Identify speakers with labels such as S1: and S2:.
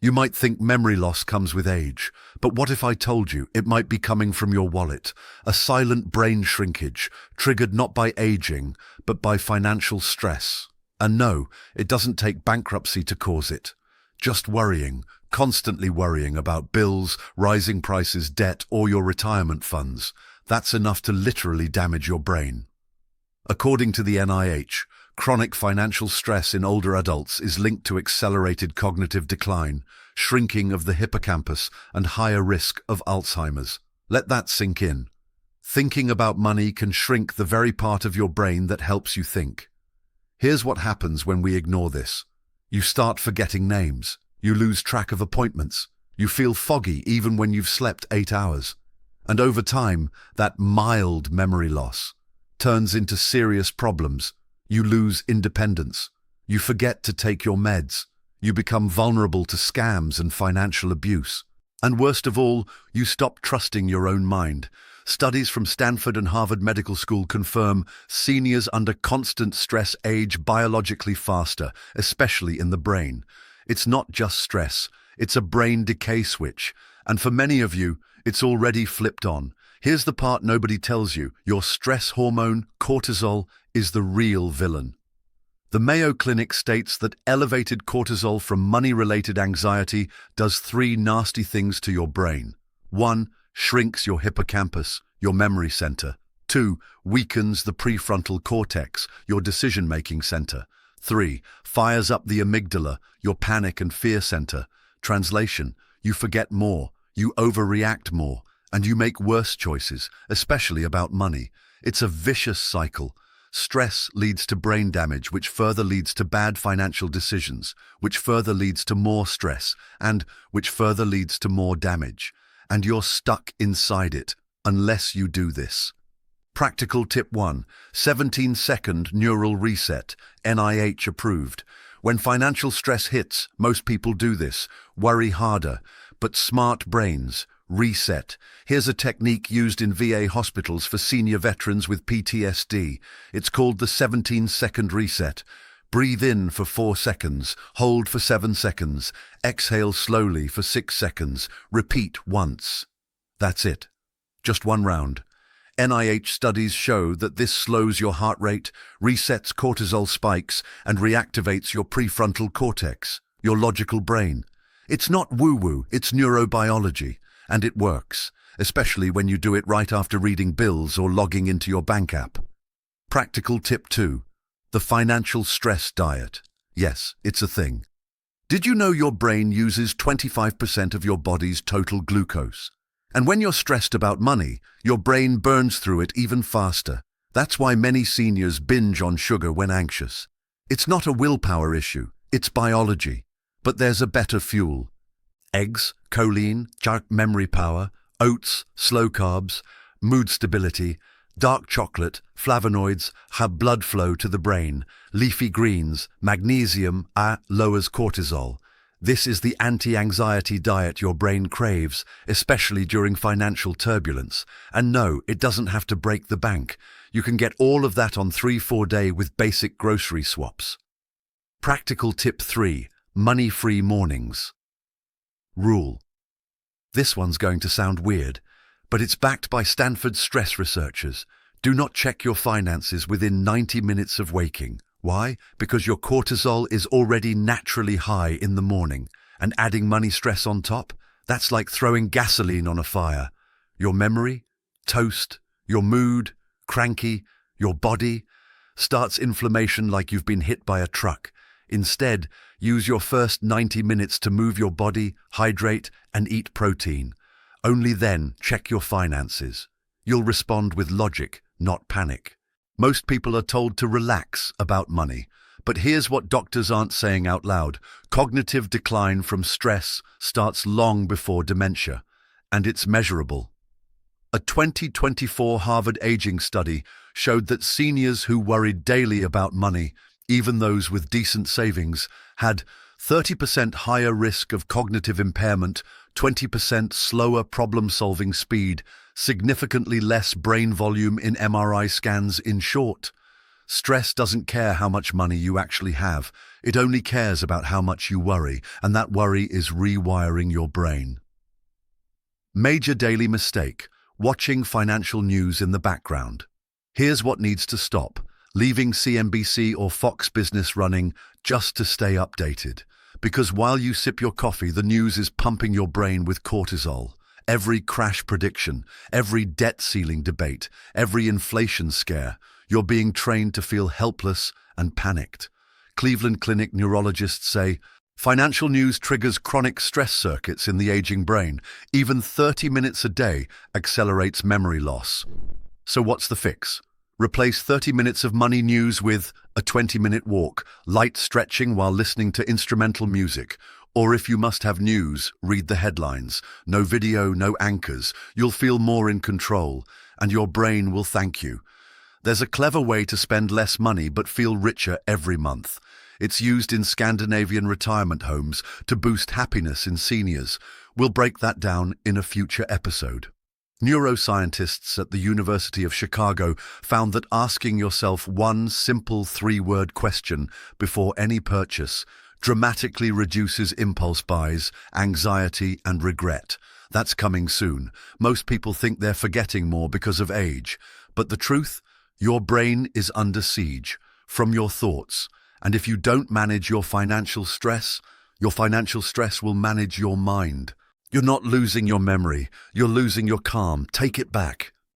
S1: You might think memory loss comes with age, but what if I told you it might be coming from your wallet, a silent brain shrinkage triggered not by aging, but by financial stress? And no, it doesn't take bankruptcy to cause it. Just worrying, constantly worrying about bills, rising prices, debt, or your retirement funds. That's enough to literally damage your brain. According to the NIH, chronic financial stress in older adults is linked to accelerated cognitive decline, shrinking of the hippocampus, and higher risk of Alzheimer's. Let that sink in. Thinking about money can shrink the very part of your brain that helps you think. Here's what happens when we ignore this. You start forgetting names. You lose track of appointments. You feel foggy even when you've slept 8 hours. And over time, that mild memory loss turns into serious problems. You lose independence. You forget to take your meds. You become vulnerable to scams and financial abuse. And worst of all, you stop trusting your own mind. Studies from Stanford and Harvard Medical School confirm seniors under constant stress age biologically faster, especially in the brain. It's not just stress, it's a brain decay switch. And for many of you, it's already flipped on. Here's the part nobody tells you. Your stress hormone, cortisol, is the real villain. The Mayo Clinic states that elevated cortisol from money-related anxiety does 3 nasty things to your brain. 1. Shrinks your hippocampus, your memory center. 2. Weakens the prefrontal cortex, your decision-making center. 3. Fires up the amygdala, your panic and fear center. Translation: you forget more, you overreact more, and you make worse choices, especially about money. It's a vicious cycle. Stress leads to brain damage, which further leads to bad financial decisions, which further leads to more stress, and which further leads to more damage. And you're stuck inside it, unless you do this. Practical tip 1. 17-second neural reset, NIH approved. When financial stress hits, most people do this, worry harder, but smart brains reset. Here's a technique used in VA hospitals for senior veterans with PTSD. It's called the 17-second reset. Breathe in for 4 seconds, hold for 7 seconds, exhale slowly for 6 seconds, repeat once. That's it. Just one round. NIH studies show that this slows your heart rate, resets cortisol spikes, and reactivates your prefrontal cortex, your logical brain. It's not woo-woo, it's neurobiology, and it works, especially when you do it right after reading bills or logging into your bank app. Practical tip 2. The financial stress diet. Yes, it's a thing. Did you know your brain uses 25% of your body's total glucose? And when you're stressed about money, your brain burns through it even faster. That's why many seniors binge on sugar when anxious. It's not a willpower issue, it's biology. But there's a better fuel. Eggs, choline, memory power, oats, slow carbs, mood stability, dark chocolate, flavonoids, have blood flow to the brain, leafy greens, magnesium, lowers cortisol. This is the anti-anxiety diet your brain craves, especially during financial turbulence. And no, it doesn't have to break the bank. You can get all of that on 3-4 day with basic grocery swaps. Practical tip 3. Money-free mornings. Rule. This one's going to sound weird, but it's backed by Stanford stress researchers. Do not check your finances within 90 minutes of waking. Why? Because your cortisol is already naturally high in the morning, and adding money stress on top, that's like throwing gasoline on a fire. Your memory, toast, your mood, cranky, your body, starts inflammation like you've been hit by a truck. Instead, use your first 90 minutes to move your body, hydrate, and eat protein. Only then check your finances. You'll respond with logic, not panic. Most people are told to relax about money, but here's what doctors aren't saying out loud. Cognitive decline from stress starts long before dementia, and it's measurable. A 2024 Harvard aging study showed that seniors who worried daily about money, even those with decent savings, had 30% higher risk of cognitive impairment, 20% slower problem-solving speed, significantly less brain volume in MRI scans. In short, stress doesn't care how much money you actually have. It only cares about how much you worry, and that worry is rewiring your brain. Major daily mistake: watching financial news in the background. Here's what needs to stop: leaving CNBC or Fox Business running just to stay updated. Because while you sip your coffee, the news is pumping your brain with cortisol. Every crash prediction, every debt ceiling debate, every inflation scare, you're being trained to feel helpless and panicked. Cleveland Clinic neurologists say, financial news triggers chronic stress circuits in the aging brain. Even 30 minutes a day accelerates memory loss. So what's the fix? Replace 30 minutes of money news with a 20-minute walk, light stretching while listening to instrumental music. Or if you must have news, read the headlines. No video, no anchors. You'll feel more in control, and your brain will thank you. There's a clever way to spend less money but feel richer every month. It's used in Scandinavian retirement homes to boost happiness in seniors. We'll break that down in a future episode. Neuroscientists at the University of Chicago found that asking yourself one simple 3-word question before any purchase dramatically reduces impulse buys, anxiety, and regret. That's coming soon. Most people think they're forgetting more because of age. But the truth? Your brain is under siege from your thoughts. And if you don't manage your financial stress will manage your mind. You're not losing your memory, you're losing your calm. Take it back.